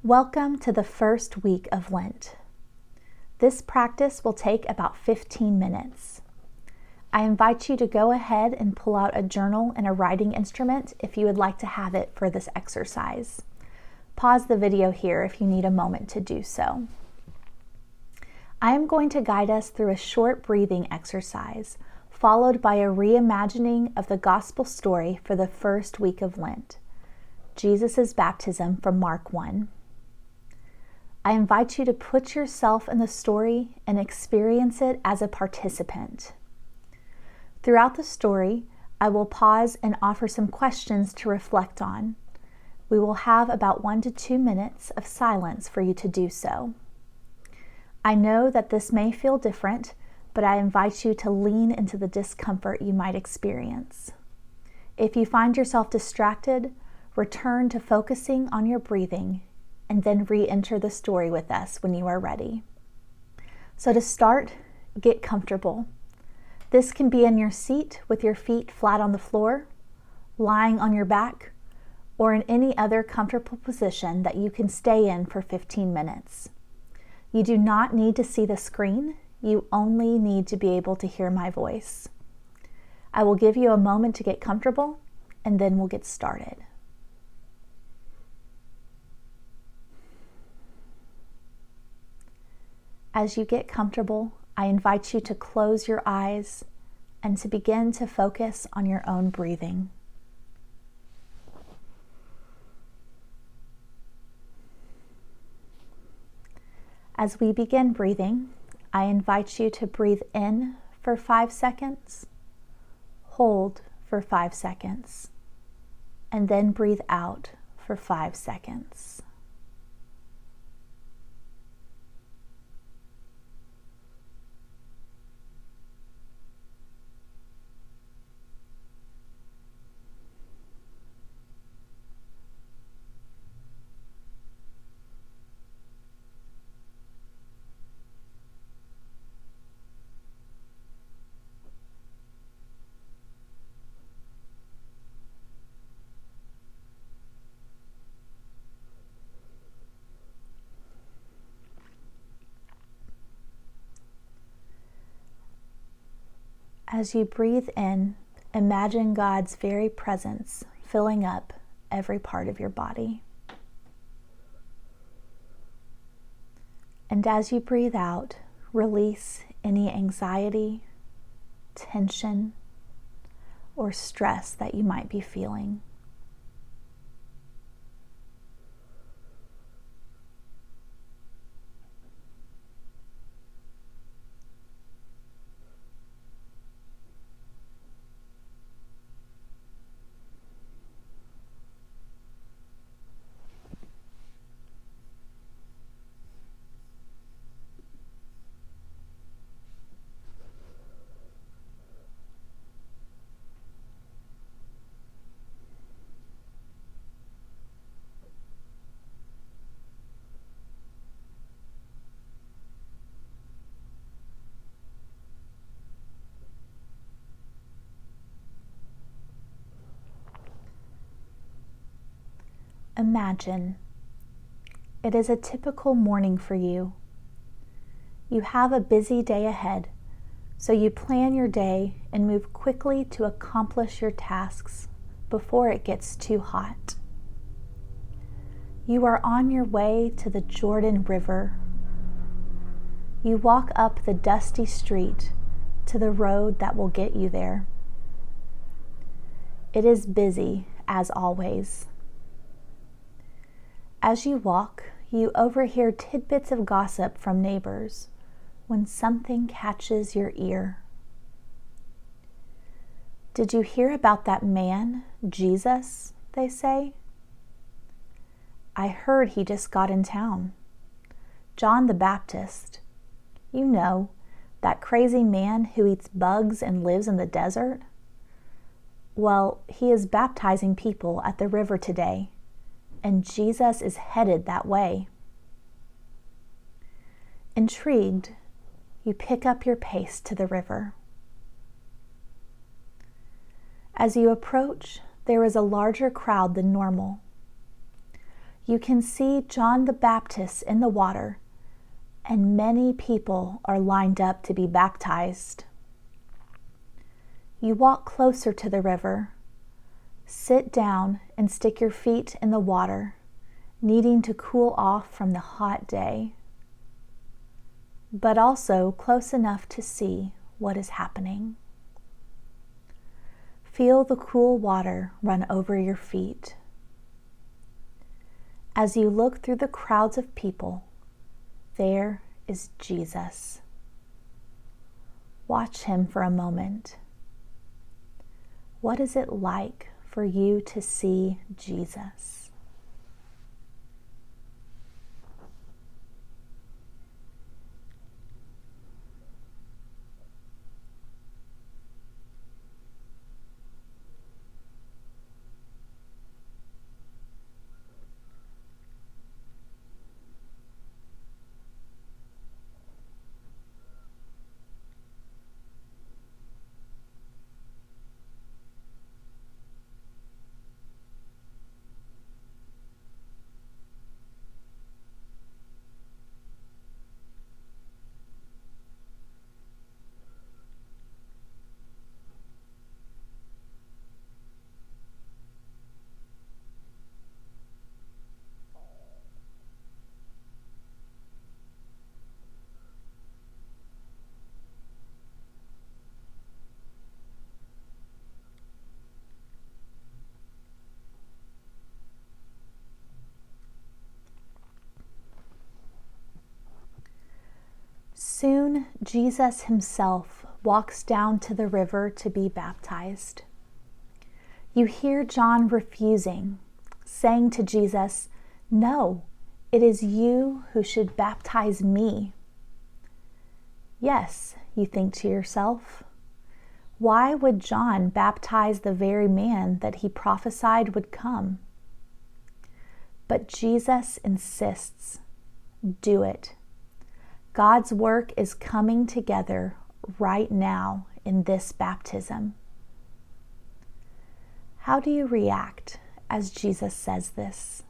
Welcome to the first week of Lent. This practice will take about 15 minutes. I invite you to go ahead and pull out a journal and a writing instrument if you would like to have it for this exercise. Pause the video here if you need a moment to do so. I am going to guide us through a short breathing exercise, followed by a reimagining of the gospel story for the first week of Lent, Jesus' baptism from Mark 1. I invite you to put yourself in the story and experience it as a participant. Throughout the story, I will pause and offer some questions to reflect on. We will have about 1 to 2 minutes of silence for you to do so. I know that this may feel different, but I invite you to lean into the discomfort you might experience. If you find yourself distracted, return to focusing on your breathing and then re-enter the story with us when you are ready. So to start, get comfortable. This can be in your seat with your feet flat on the floor, lying on your back, or in any other comfortable position that you can stay in for 15 minutes. You do not need to see the screen. You only need to be able to hear my voice. I will give you a moment to get comfortable, and then we'll get started. As you get comfortable, I invite you to close your eyes and to begin to focus on your own breathing. As we begin breathing, I invite you to breathe in for 5 seconds, hold for 5 seconds, and then breathe out for 5 seconds. As you breathe in, imagine God's very presence filling up every part of your body. And as you breathe out, release any anxiety, tension, or stress that you might be feeling. Imagine it is a typical morning for you. You have a busy day ahead, so you plan your day and move quickly to accomplish your tasks before it gets too hot. You are on your way to the Jordan River. You walk up the dusty street to the road that will get you there. It is busy, as always. As you walk, you overhear tidbits of gossip from neighbors when something catches your ear. Did you hear about that man, Jesus, they say? I heard he just got in town. John the Baptist, you know, that crazy man who eats bugs and lives in the desert? Well, he is baptizing people at the river today. And Jesus is headed that way. Intrigued, you pick up your pace to the river. As you approach, there is a larger crowd than normal. You can see John the Baptist in the water, and many people are lined up to be baptized. You walk closer to the river, sit down and stick your feet in the water, needing to cool off from the hot day, but also close enough to see what is happening. Feel the cool water run over your feet. As you look through the crowds of people, there is Jesus. Watch him for a moment. What is it like for you to see Jesus? Soon, Jesus himself walks down to the river to be baptized. You hear John refusing, saying to Jesus, "No, it is you who should baptize me." Yes, you think to yourself, why would John baptize the very man that he prophesied would come? But Jesus insists, do it. God's work is coming together right now in this baptism. How do you react as Jesus says this?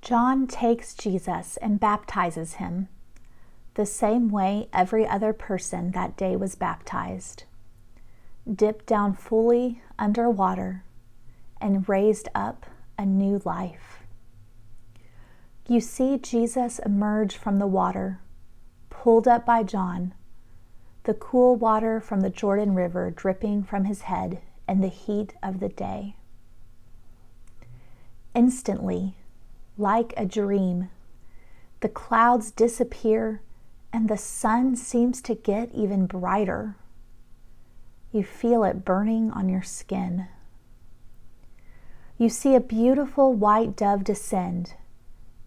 John takes Jesus and baptizes him, the same way every other person that day was baptized, dipped down fully under water and raised up a new life. You see Jesus emerge from the water, pulled up by John, the cool water from the Jordan River dripping from his head in the heat of the day. Instantly, like a dream, the clouds disappear and the sun seems to get even brighter. You feel it burning on your skin. You see a beautiful white dove descend,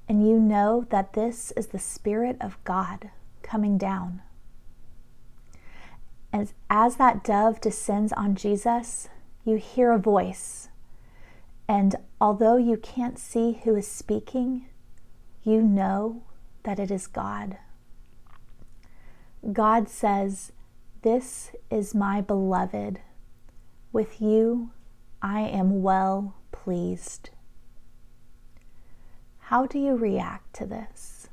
and you know that this is the Spirit of God coming down. As that dove descends on Jesus, you hear a voice. And although you can't see who is speaking, you know that it is God. God says, "This is my beloved. With you I am well pleased." How do you react to this?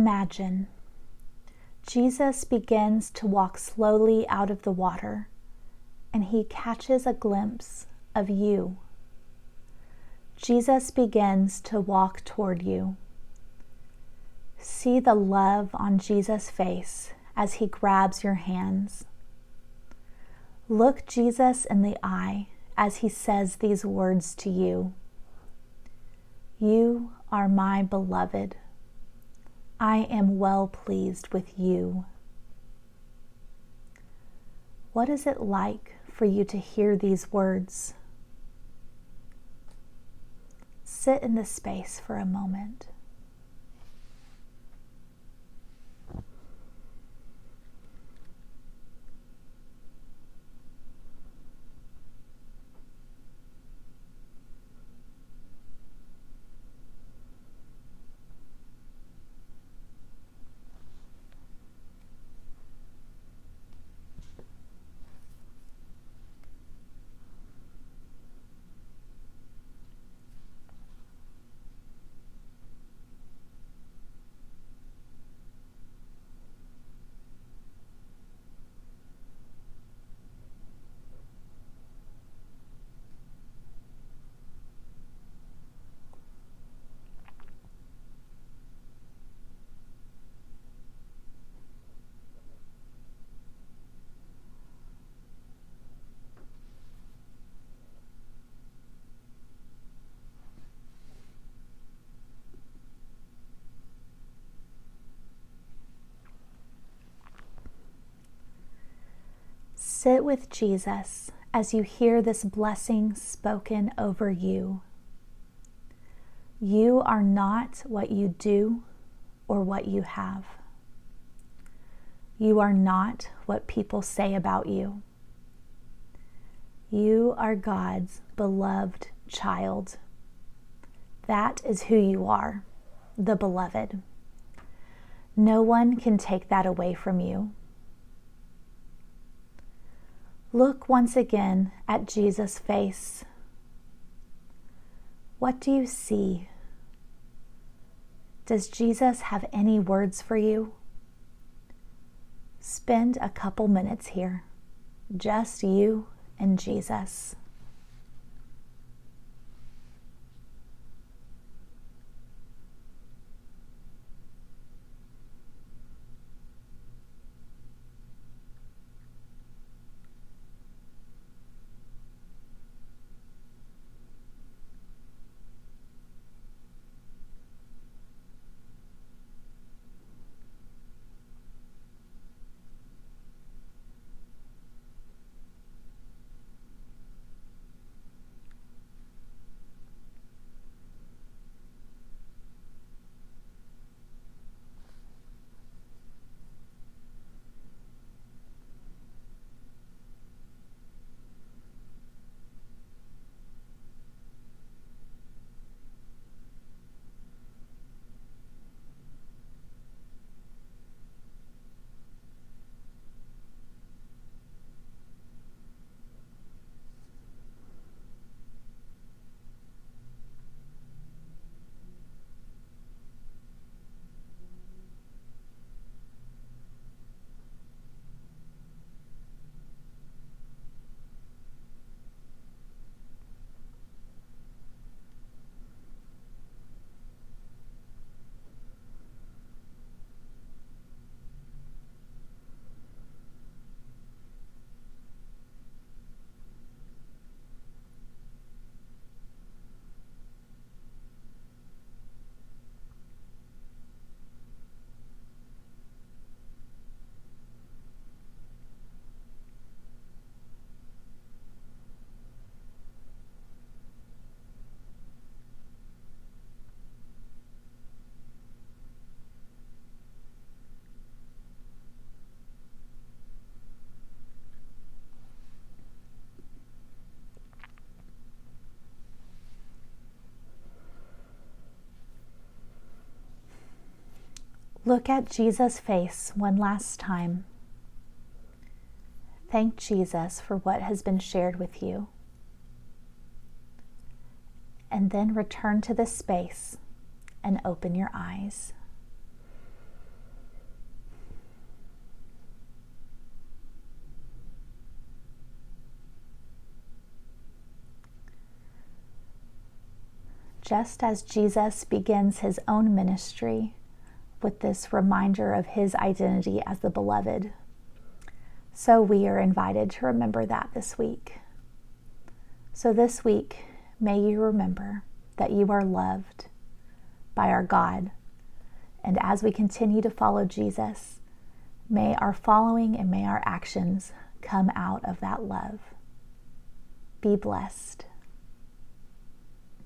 Imagine Jesus begins to walk slowly out of the water, and he catches a glimpse of you. Jesus begins to walk toward you. See the love on Jesus' face as he grabs your hands. Look Jesus in the eye as he says these words to you. You are my beloved. I am well pleased with you. What is it like for you to hear these words? Sit in this space for a moment. Sit with Jesus as you hear this blessing spoken over you. You are not what you do or what you have. You are not what people say about you. You are God's beloved child. That is who you are, the beloved. No one can take that away from you. Look once again at Jesus' face. What do you see? Does Jesus have any words for you? Spend a couple minutes here, just you and Jesus. Look at Jesus' face one last time. Thank Jesus for what has been shared with you. And then return to this space and open your eyes. just as Jesus begins his own ministry with this reminder of his identity as the beloved, so we are invited to remember that this week. So this week, may you remember that you are loved by our God. And as we continue to follow Jesus, may our following and may our actions come out of that love. Be blessed.